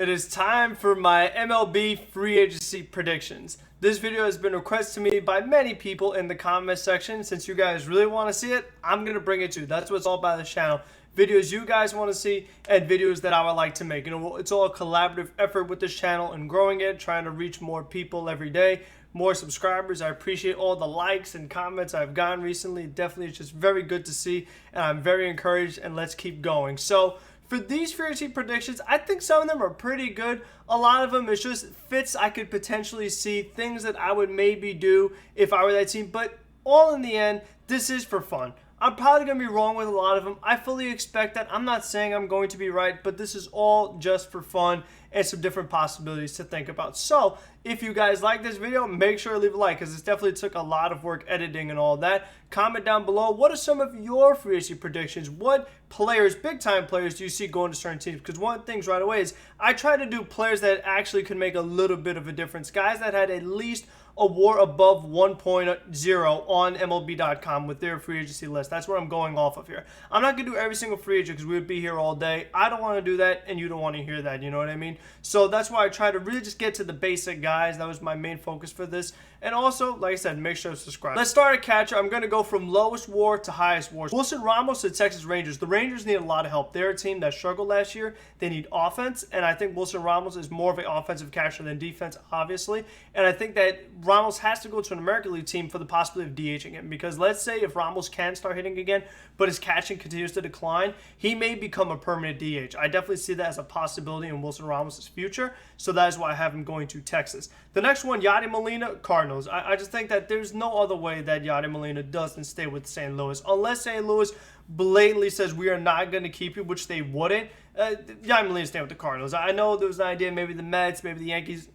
It is time for my MLB free agency predictions. This video has been requested to me by many people in the comment section. Since you guys really want to see it, I'm going to bring it to you. That's what it's all about this channel. Videos you guys want to see and videos that I would like to make. You know, it's all a collaborative effort with this channel and growing it, trying to reach more people every day, more subscribers. I appreciate all the likes and comments I've gotten recently. Definitely, it's just very good to see, and I'm very encouraged, and let's keep going. So, for these free agency predictions, I think some of them are pretty good. A lot of them is just fits I could potentially see, things that I would maybe do if I were that team. But all in the end, this is for fun. I'm probably going to be wrong with a lot of them. I fully expect that. I'm not saying I'm going to be right, but this is all just for fun and some different possibilities to think about. So, if you guys like this video, make sure to leave a like, because this definitely took a lot of work editing and all that. Comment down below, what are some of your free agency predictions? What players, big time players, do you see going to certain teams? Because one of the things right away is I try to do players that actually could make a little bit of a difference. Guys that had at least a WAR above 1.0 on MLB.com with their free agency list. That's what I'm going off of here. I'm not going to do every single free agent because we would be here all day. I don't want to do that, and you don't want to hear that. You know what I mean? So that's why I try to really just get to the basic guys. That was my main focus for this. And also, like I said, make sure to subscribe. Let's start at catcher. I'm going to go from lowest WAR to highest WAR. Wilson Ramos to Texas Rangers. The Rangers need a lot of help. They're a team that struggled last year. They need offense, and I think Wilson Ramos is more of an offensive catcher than defense, obviously. And I think that Ramos has to go to an American League team for the possibility of DHing him, because let's say if Ramos can start hitting again, but his catching continues to decline, he may become a permanent DH. I definitely see that as a possibility in Wilson Ramos' future, so that is why I have him going to Texas. The next one, Yadi Molina, Cardinals. I just think that there's no other way that Yadi Molina doesn't stay with St. Louis, unless St. Louis blatantly says we are not going to keep you, which they wouldn't. Yadi Molina staying with the Cardinals. I know there was an idea, maybe the Mets, maybe the Yankees.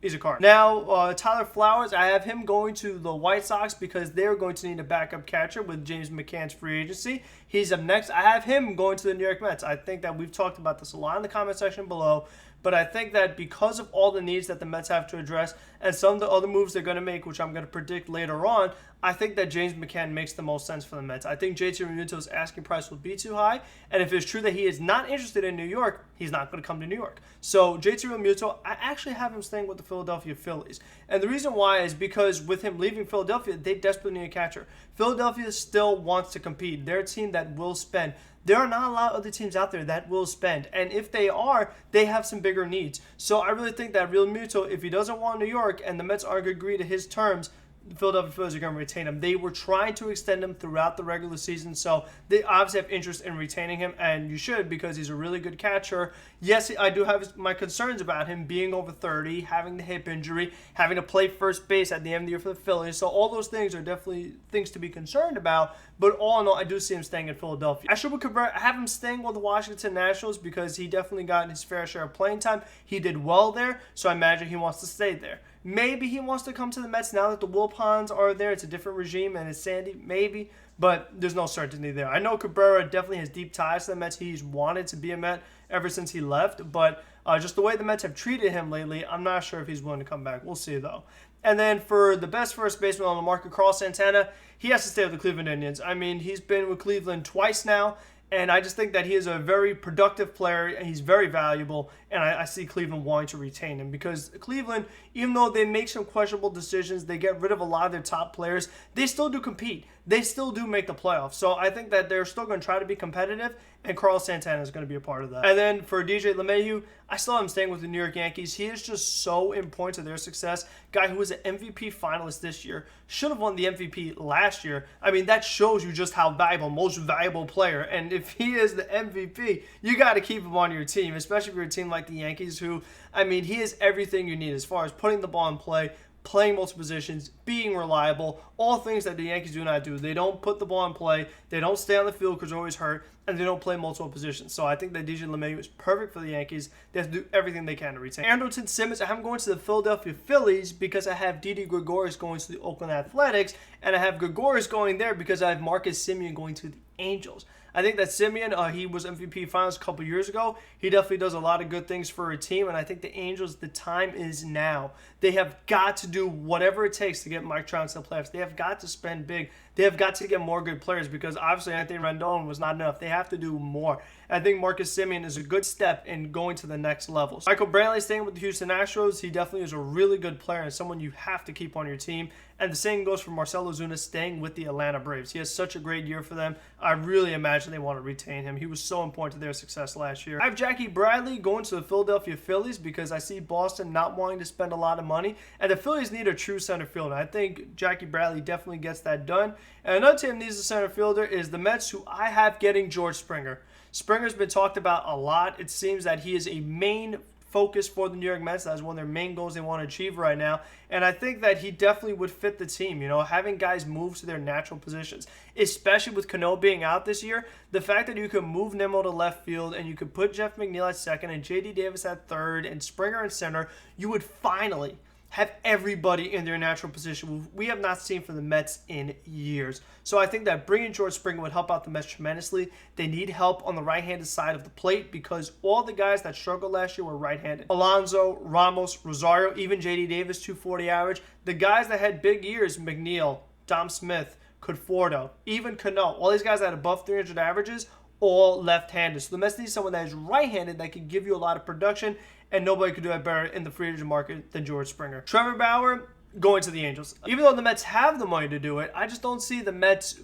He's a Cardinal. Now, Tyler Flowers, I have him going to the White Sox because they're going to need a backup catcher with James McCann's free agency. He's up next. I have him going to the New York Mets. I think that we've talked about this a lot in the comment section below, but I think that because of all the needs that the Mets have to address and some of the other moves they're going to make, which I'm going to predict later on, I think that James McCann makes the most sense for the Mets. I think JT Realmuto's asking price will be too high, and if it's true that he is not interested in New York, he's not going to come to New York. So JT Realmuto, I actually have him staying with the Philadelphia Phillies. And the reason why is because with him leaving Philadelphia, they desperately need a catcher. Philadelphia still wants to compete. They're a team that will spend. There are not a lot of other teams out there that will spend. And if they are, they have some bigger needs. So I really think that Realmuto, if he doesn't want New York and the Mets aren't going to agree to his terms, the Philadelphia Phillies are going to retain him. They were trying to extend him throughout the regular season, so they obviously have interest in retaining him, and you should, because he's a really good catcher. Yes, I do have my concerns about him being over 30, having the hip injury, having to play first base at the end of the year for the Phillies, so all those things are definitely things to be concerned about, but all in all, I do see him staying in Philadelphia. I have him staying with the Washington Nationals because he definitely got his fair share of playing time. He did well there, so I imagine he wants to stay there. Maybe he wants to come to the Mets now that the Wilpons are there. It's a different regime and it's Sandy, maybe, but there's no certainty there. I know Cabrera definitely has deep ties to the Mets. He's wanted to be a Met ever since he left, but just the way the Mets have treated him lately, I'm not sure if he's willing to come back. We'll see, though. And then for the best first baseman on the market, Carl Santana, he has to stay with the Cleveland Indians. I mean, he's been with Cleveland twice now, and I just think that he is a very productive player, and he's very valuable, and I see Cleveland wanting to retain him because Cleveland, even though they make some questionable decisions, they get rid of a lot of their top players, they still do compete. They still do make the playoffs. So I think that they're still going to try to be competitive, and Carlos Santana is going to be a part of that. And then for DJ LeMahieu, I still have him staying with the New York Yankees. He is just so important to their success. Guy who was an MVP finalist this year, should have won the MVP last year. I mean, that shows you just how valuable, most valuable player. And if he is the MVP, you got to keep him on your team, especially if you're a team like the Yankees who, I mean, he is everything you need as far as putting the ball in play, playing multiple positions, being reliable, all things that the Yankees do not do. They don't put the ball in play, they don't stay on the field because they're always hurt, and they don't play multiple positions. So I think that DJ LeMahieu is perfect for the Yankees. They have to do everything they can to retain. Andrelton Simmons, I have him going to the Philadelphia Phillies because I have Didi Gregorius going to the Oakland Athletics, and I have Gregorius going there because I have Marcus Semien going to the Angels. I think that Semien, he was MVP Finals a couple years ago. He definitely does a lot of good things for a team, and I think the Angels, the time is now. They have got to do whatever it takes to get Mike Trout into the playoffs. They have got to spend big. They have got to get more good players because obviously Anthony Rendon was not enough. They have to do more. I think Marcus Semien is a good step in going to the next level. So Michael Brantley staying with the Houston Astros. He definitely is a really good player and someone you have to keep on your team. And the same goes for Marcell Ozuna staying with the Atlanta Braves. He has such a great year for them. I really imagine they want to retain him. He was so important to their success last year. I have Jackie Bradley going to the Philadelphia Phillies because I see Boston not wanting to spend a lot of money. And the Phillies need a true center fielder. I think Jackie Bradley definitely gets that done. And another team needs a center fielder is the Mets, who I have getting George Springer. Springer's been talked about a lot. It seems that he is a main focus for the New York Mets. That's one of their main goals they want to achieve right now. And I think that he definitely would fit the team, having guys move to their natural positions, especially with Cano being out this year. The fact that you could move Nimmo to left field and you could put Jeff McNeil at second and J.D. Davis at third and Springer in center, you would finally have everybody in their natural position. We have not seen from the Mets in years. So I think that bringing George Springer would help out the Mets tremendously. They need help on the right-handed side of the plate because all the guys that struggled last year were right-handed. Alonso, Ramos, Rosario, even J.D. Davis, 240 average. The guys that had big years, McNeil, Dom Smith, Conforto, even Cano, all these guys that had above 300 averages, all left-handed. So the Mets need someone that is right-handed that can give you a lot of production, and nobody could do that better in the free agent market than George Springer. Trevor Bauer going to the Angels. Even though the Mets have the money to do it, I just don't see the Mets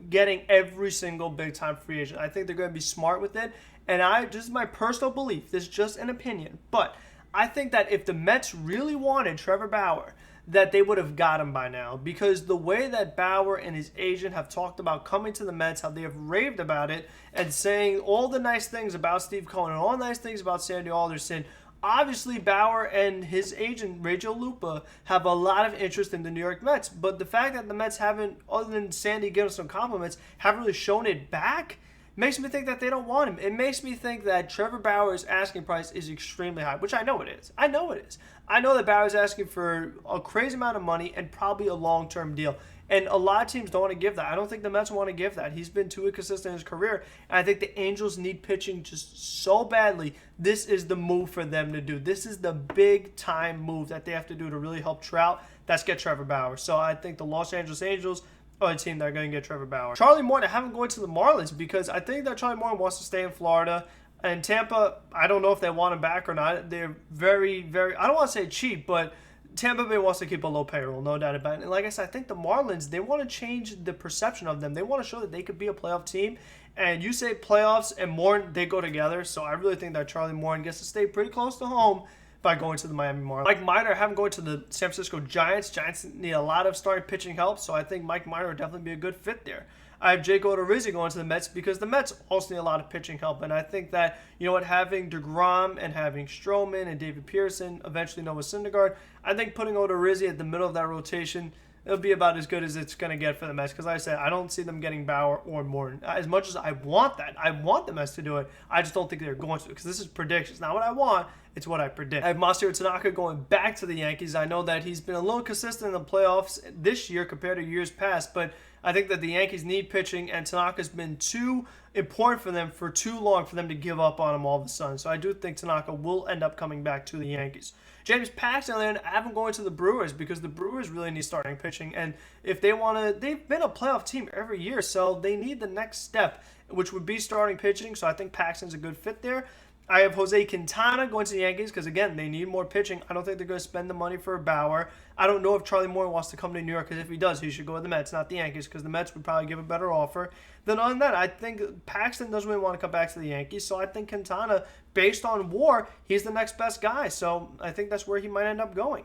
getting every single big-time free agent. I think they're going to be smart with it, and this is my personal belief. This is just an opinion, but I think that if the Mets really wanted Trevor Bauer, that they would have got him by now, because the way that Bauer and his agent have talked about coming to the Mets, how they have raved about it and saying all the nice things about Steve Cohen and all the nice things about Sandy Alderson. Obviously, Bauer and his agent, Rachel Lupa, have a lot of interest in the New York Mets, but the fact that the Mets haven't, other than Sandy giving some compliments, haven't really shown it back, makes me think that they don't want him. It makes me think that Trevor Bauer's asking price is extremely high, which I know it is. I know it is. I know that Bauer's asking for a crazy amount of money and probably a long-term deal. And a lot of teams don't want to give that. I don't think the Mets want to give that. He's been too inconsistent in his career. And I think the Angels need pitching just so badly. This is the move for them to do. This is the big-time move that they have to do to really help Trout. That's get Trevor Bauer. So I think the Los Angeles Angels are the team that are going to get Trevor Bauer. Charlie Morton, I haven't going to the Marlins because I think that Charlie Morton wants to stay in Florida. And Tampa, I don't know if they want him back or not. They're very, very, I don't want to say cheap, but Tampa Bay wants to keep a low payroll, no doubt about it. And like I said, I think the Marlins, they want to change the perception of them. They want to show that they could be a playoff team. And you say playoffs and Morton, they go together. So I really think that Charlie Morton gets to stay pretty close to home by going to the Miami Marlins. Mike Minor, having going to the San Francisco Giants. Giants need a lot of starting pitching help, so I think Mike Minor would definitely be a good fit there. I have Jake Odorizzi going to the Mets because the Mets also need a lot of pitching help, and I think that, having DeGrom and having Stroman and David Pearson, eventually Noah Syndergaard, I think putting Odorizzi at the middle of that rotation, it'll be about as good as it's going to get for the Mets. Because like I said, I don't see them getting Bauer or Morton. As much as I want that, I want the Mets to do it, I just don't think they're going to. Because this is predictions. Not what I want, it's what I predict. I have Masahiro Tanaka going back to the Yankees. I know that he's been a little consistent in the playoffs this year compared to years past, but I think that the Yankees need pitching, and Tanaka's been too important for them for too long for them to give up on him all of a sudden. So I do think Tanaka will end up coming back to the Yankees. James Paxton, I have him going to the Brewers because the Brewers really need starting pitching. And if they want to, they've been a playoff team every year, so they need the next step, which would be starting pitching. So I think Paxton's a good fit there. I have Jose Quintana going to the Yankees because, again, they need more pitching. I don't think they're going to spend the money for Bauer. I don't know if Charlie Moore wants to come to New York, because if he does, he should go to the Mets, not the Yankees, because the Mets would probably give a better offer. Then other than that, I think Paxton doesn't really want to come back to the Yankees, so I think Quintana, based on WAR, he's the next best guy. So I think that's where he might end up going.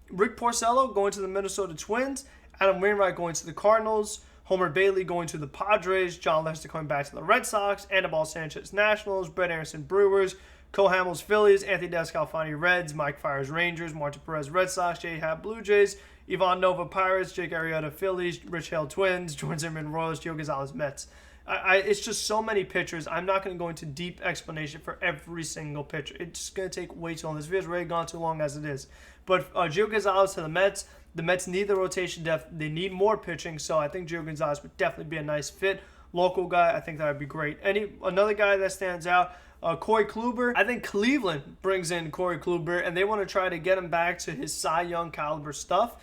Rick Porcello going to the Minnesota Twins. Adam Wainwright going to the Cardinals. Homer Bailey going to the Padres, John Lester coming back to the Red Sox, Anibal Sanchez Nationals, Brett Anderson Brewers, Cole Hamels Phillies, Anthony Descalfani Reds, Mike Fiers Rangers, Martin Perez Red Sox, Jay Happ Blue Jays, Ivan Nova Pirates, Jake Arrieta Phillies, Rich Hale Twins, Jordan Zimmerman Royals, Gio Gonzalez Mets. It's just so many pitchers. I'm not going to go into deep explanation for every single pitcher. It's just going to take way too long. This video's already gone too long as it is. But Gio Gonzalez to the Mets. The Mets need the rotation depth. They need more pitching, so I think Gio Gonzalez would definitely be a nice fit. local guy, I think that would be great. Another guy that stands out, Corey Kluber. I think Cleveland brings in Corey Kluber, and they want to try to get him back to his Cy Young caliber stuff.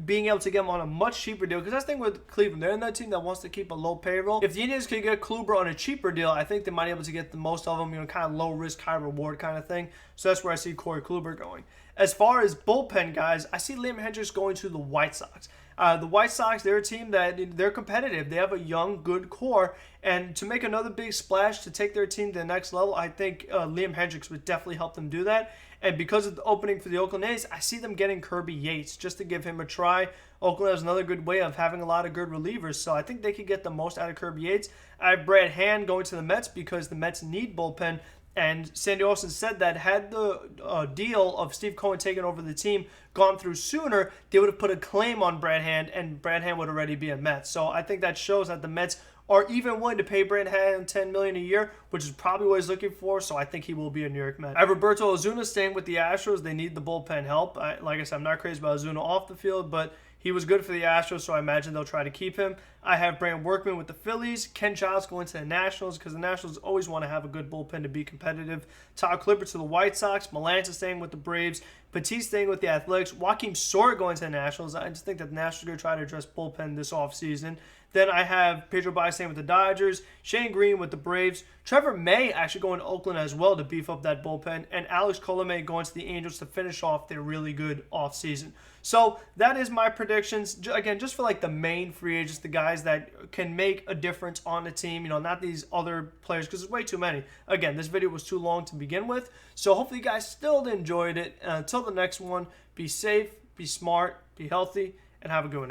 Being able to get him on a much cheaper deal, because that's the thing with Cleveland, they're in that team that wants to keep a low payroll. If the Indians could get Kluber on a cheaper deal, I think they might be able to get the most of them, kind of low risk, high reward kind of thing. So that's where I see Corey Kluber going. As far as bullpen guys, I see Liam Hendriks going to the White Sox. The White Sox, they're a team that they're competitive. They have a young, good core. And to make another big splash to take their team to the next level, I think Liam Hendriks would definitely help them do that. And because of the opening for the Oakland A's, I see them getting Kirby Yates just to give him a try. Oakland has another good way of having a lot of good relievers, so I think they could get the most out of Kirby Yates. I have Brad Hand going to the Mets because the Mets need bullpen. And Sandy Alderson said that had the deal of Steve Cohen taking over the team gone through sooner, they would have put a claim on Brad Hand, and Brad Hand would already be a Met. So I think that shows that the Mets are even willing to pay Brad Hand $10 million a year, which is probably what he's looking for. So I think he will be a New York Met. I have Roberto Ozuna staying with the Astros. They need the bullpen help. Like I said, I'm not crazy about Ozuna off the field, but he was good for the Astros, so I imagine they'll try to keep him. I have Brandon Workman with the Phillies. Ken Giles going to the Nationals because the Nationals always want to have a good bullpen to be competitive. Todd Clipper to the White Sox. Melanson staying with the Braves. Petit staying with the Athletics. Joakim Sora going to the Nationals. I just think that the Nationals are going to try to address bullpen this offseason. Then I have Pedro Baez staying with the Dodgers. Shane Green with the Braves. Trevor May actually going to Oakland as well to beef up that bullpen. And Alex Colomé going to the Angels to finish off their really good offseason. So that is my predictions. Again, just for like the main free agents, the guys that can make a difference on the team, not these other players because there's way too many. Again, this video was too long to begin with. So hopefully you guys still enjoyed it. Until the next one, be safe, be smart, be healthy, and have a good one.